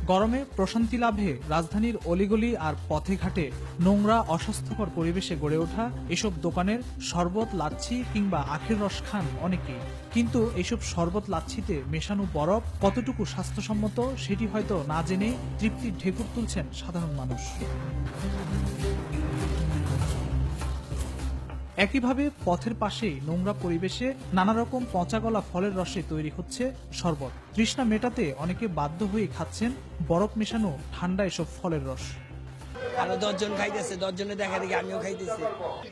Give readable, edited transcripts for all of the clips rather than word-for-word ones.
গরমে প্রশান্তি লাভে রাজধানীর অলিগলি আর পথে ঘাটে নোংরা অস্বাস্থ্যকর পরিবেশে গড়ে ওঠা এসব দোকানের শরবত, লাচ্ছি কিংবা আখের রস খান অনেকেই। কিন্তু এসব শরবত, লাচ্ছিতে মেশানো বরফ কতটুকু স্বাস্থ্যসম্মত সেটি হয়তো না জেনে তৃপ্তির ঢেকুর তুলছেন সাধারণ মানুষ। একইভাবে পথের পাশেই নোংরা পরিবেশে নানা রকম পচাগলা ফলের রসে তৈরি হচ্ছে শরবত। তৃষ্ণা মেটাতে অনেকে বাধ্য হয়ে খাচ্ছেন বরফ মেশানো ঠান্ডা এসব ফলের রস। আরো 10 জন খাইতেছে, 10 জনের দেখা দেখি আমিও খাইতেছি।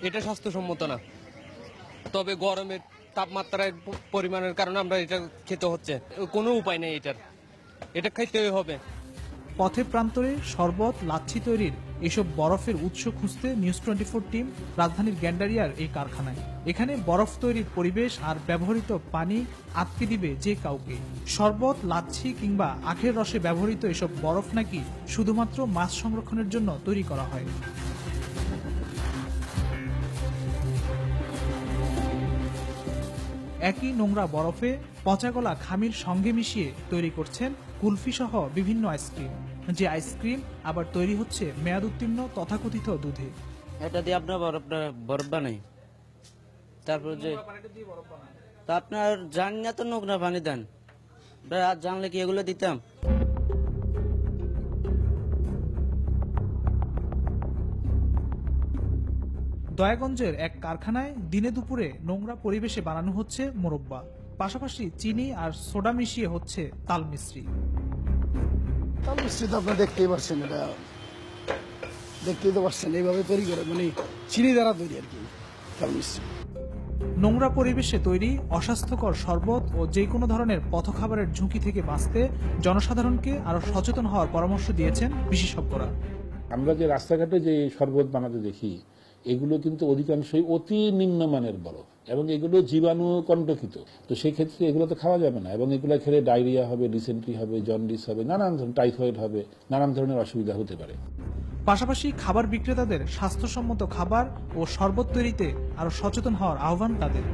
এটা স্বাস্থ্যসম্মত না, তবে গরমের তাপমাত্রার পরিমাণের কারণে আমরা এটা খেতে হচ্ছে, কোনো উপায় নেই, এটা খাইতেই হবে। পথে প্রান্তরে শরবত, লাচ্ছি তৈরির এসব বরফের উৎস খুঁজতে নিউজ 24 টিম রাজধানীর গ্যান্ডারিয়ার এই কারখানায়। এখানে বরফ তৈরির পরিবেশ আর ব্যবহৃত পানি আটকে দিবে যে কাউকে। শরবত, লাচ্ছি কিংবা আখের রসে ব্যবহৃত এসব বরফ নাকি শুধুমাত্র মাছ সংরক্ষণের জন্য তৈরি করা হয়। একই নোংরা বরফে পচাগলা খামির সঙ্গে মিশিয়ে তৈরি করছেন কুলফি সহ বিভিন্ন আইসক্রিম, যে আইসক্রিম আবার তৈরি হচ্ছে মেয়াদ উত্তীর্ণ তথাকথিত দুধে। এটা দিয়ে আপনার বরফ বানাই, তারপর যে তা আপনার জান না তো নোংরা পানি দেন, আর জানলে কি এগুলো দিতাম। দয়াগঞ্জের এক কারখানায় দিনে দুপুরে নোংরা পরিবেশে বানানো হচ্ছে মোরব্বা, পাশাপাশি চিনি আর সোডা মিশিয়ে হচ্ছে তাল মিশ্রি। তাল মিষ্টি তো আপনারা দেখতেই পাচ্ছেন, এটা দেখতেই তো পাচ্ছেন এইভাবে তৈরি করে, মানে চিনি দ্বারা তৈরি আর কি তাল মিষ্টি। নোংরা পরিবেশে তৈরি অস্বাস্থ্যকর শরবত ও যে কোনো ধরনের পথখাবারের ঝুঁকি থেকে বাঁচতে জনসাধারণকে আরো সচেতন হওয়ার পরামর্শ দিয়েছেন বিশেষজ্ঞরা। আমরা যে রাস্তাঘাটে যে শরবত বানাতে দেখি, এগুলো কিন্তু অধিকাংশই অতি নিম্নমানের বরফ এবং এগুলো জীবাণু কণ্টকিত। তো সেই ক্ষেত্রে এগুলো তো খাওয়া যাবে না, এবং এগুলো খেলে ডায়রিয়া হবে, ডিসেন্ট্রি হবে, জন্ডিস হবে, নানান ধরনের টাইফয়েড হবে, নানান ধরনের অসুবিধা হতে পারে। পাশাপাশি খাবার বিক্রেতাদের স্বাস্থ্যসম্মত খাবার ও শরবত তৈরিতে আরো সচেতন হওয়ার আহ্বান তাদের।